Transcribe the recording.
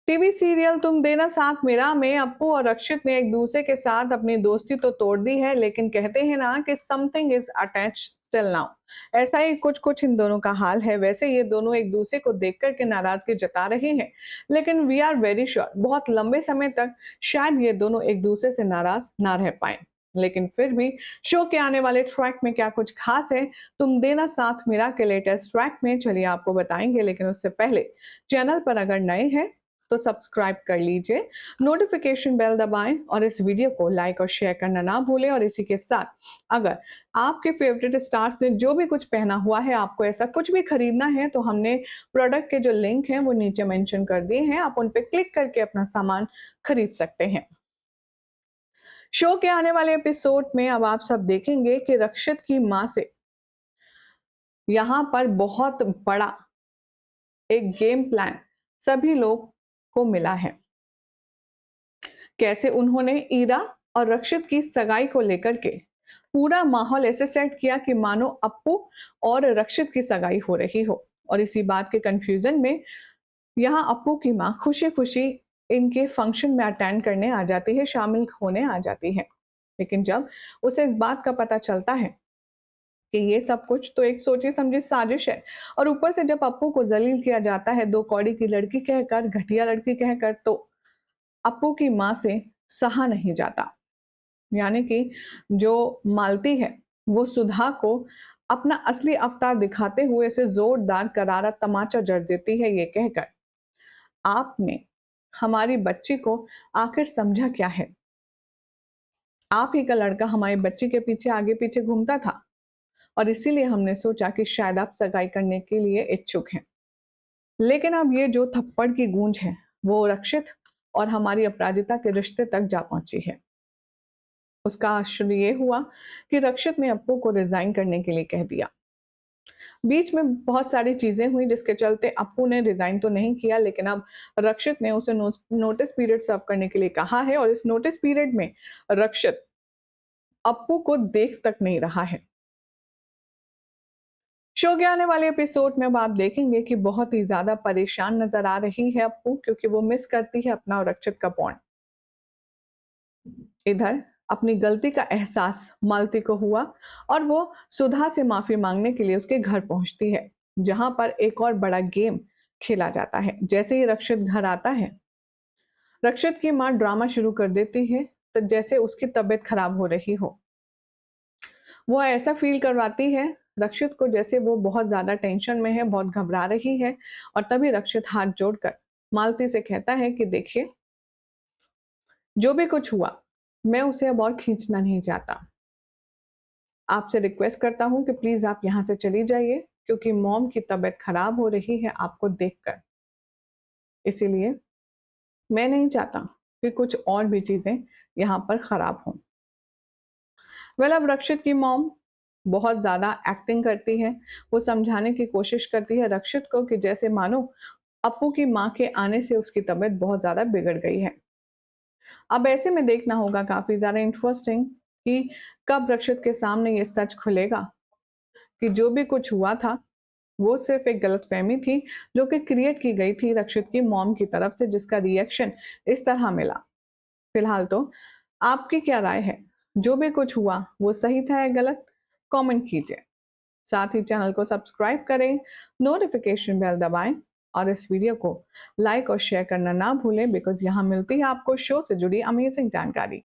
TV serial तुम देना साथ मेरा में अप्पू और रक्षित ने एक दूसरे के साथ अपनी दोस्ती तो तोड़ दी है, लेकिन कहते हैं ना कि something is attached still now. ऐसा ही कुछ कुछ इन दोनों का हाल है। वैसे ये दोनों एक दूसरे को देख कर के नाराजगी जता रहे हैं, लेकिन वी आर वेरी श्योर बहुत लंबे समय तक शायद ये दोनों एक दूसरे से नाराज ना रह पाए। लेकिन फिर भी शो के आने वाले ट्रैक में क्या कुछ खास है, तुम देना साथ मेरा के लेटेस्ट ट्रैक में चलिए आपको बताएंगे। लेकिन उससे पहले चैनल पर अगर नए हैं तो सब्सक्राइब कर लीजिए, नोटिफिकेशन बेल दबाएं और इस वीडियो को लाइक और शेयर करना ना भूलें। और इसी के साथ अगर आपके फेवरेट स्टार्स ने जो भी कुछ पहना हुआ है, आपको ऐसा कुछ भी खरीदना है, तो हमने प्रोडक्ट के जो लिंक हैं वो नीचे मेंशन कर दिए हैं, आप उन पे क्लिक करके अपना सामान खरीद सकते हैं। शो के आने वाले एपिसोड में अब आप सब देखेंगे कि रक्षित की मां से यहाँ पर बहुत बड़ा एक गेम प्लान सभी लोग को मिला है। कैसे उन्होंने ईरा और रक्षित की सगाई को लेकर के पूरा माहौल ऐसे सेट किया कि मानो अप्पू और रक्षित की सगाई हो रही हो। और इसी बात के कंफ्यूजन में यहाँ अप्पू की माँ खुशी खुशी इनके फंक्शन में अटेंड करने आ जाती है, शामिल होने आ जाती है। लेकिन जब उसे इस बात का पता चलता है कि ये सब कुछ तो एक सोची समझी साजिश है, और ऊपर से जब अप्पू को जलील किया जाता है दो कौड़ी की लड़की कहकर, घटिया लड़की कहकर, तो अप्पू की मां से सहा नहीं जाता। यानी कि जो मालती है वो सुधा को अपना असली अवतार दिखाते हुए इसे जोरदार करारा तमाचा जड़ देती है, ये कहकर, आपने हमारी बच्ची को आखिर समझा क्या है? आप ही का लड़का हमारी बच्ची के पीछे आगे पीछे घूमता था, और इसीलिए हमने सोचा कि शायद आप सगाई करने के लिए इच्छुक हैं। लेकिन अब ये जो थप्पड़ की गूंज है वो रक्षित और हमारी अपराजिता के रिश्ते तक जा पहुंची है। उसका आश्चर्य ये हुआ कि रक्षित ने अप्पू को रिजाइन करने के लिए कह दिया। बीच में बहुत सारी चीजें हुई जिसके चलते अप्पू ने रिजाइन तो नहीं किया, लेकिन अब रक्षित ने उसे नोटिस पीरियड सर्व करने के लिए कहा है, और इस नोटिस पीरियड में रक्षित अप्पू को देख तक नहीं रहा है। शो के आने वाले एपिसोड में अब आप देखेंगे कि बहुत ही ज्यादा परेशान नजर आ रही है अप्पू, क्योंकि वो मिस करती है अपना और रक्षित का बॉन्ड। इधर अपनी गलती का एहसास मालती को हुआ और वो सुधा से माफी मांगने के लिए उसके घर पहुंचती है, जहां पर एक और बड़ा गेम खेला जाता है। जैसे ही रक्षित घर आता है, रक्षित की मां ड्रामा शुरू कर देती है, तो जैसे उसकी तबीयत खराब हो रही हो। वो ऐसा फील करवाती है रक्षित को जैसे वो बहुत ज्यादा टेंशन में है, बहुत घबरा रही है। और तभी रक्षित हाथ जोड़कर मालती से कहता है कि देखिए, जो भी कुछ हुआ मैं उसे अब और खींचना नहीं चाहता। आपसे रिक्वेस्ट करता हूँ कि प्लीज आप यहाँ से चली जाइए, क्योंकि मॉम की तबीयत खराब हो रही है आपको देखकर। इसीलिए मैं नहीं चाहता कि कुछ और भी चीजें यहाँ पर खराब हों। वेल, अब रक्षित की मॉम बहुत ज्यादा एक्टिंग करती है। वो समझाने की कोशिश करती है रक्षित को कि जैसे मानो अप्पू की माँ के आने से उसकी तबीयत बहुत ज्यादा बिगड़ गई है। अब ऐसे में देखना होगा काफी ज्यादा इंटरेस्टिंग कि कब रक्षित के सामने ये सच खुलेगा कि जो भी कुछ हुआ था वो सिर्फ एक गलतफहमी थी जो कि क्रिएट की गई थी रक्षित की मॉम की तरफ से, जिसका रिएक्शन इस तरह मिला। फिलहाल तो आपकी क्या राय है? जो भी कुछ हुआ वो सही था या गलत? कमेंट कीजिए। साथ ही चैनल को सब्सक्राइब करें, नोटिफिकेशन बेल दबाएं और इस वीडियो को लाइक और शेयर करना ना भूलें, बिकॉज यहाँ मिलती है आपको शो से जुड़ी अमेजिंग जानकारी।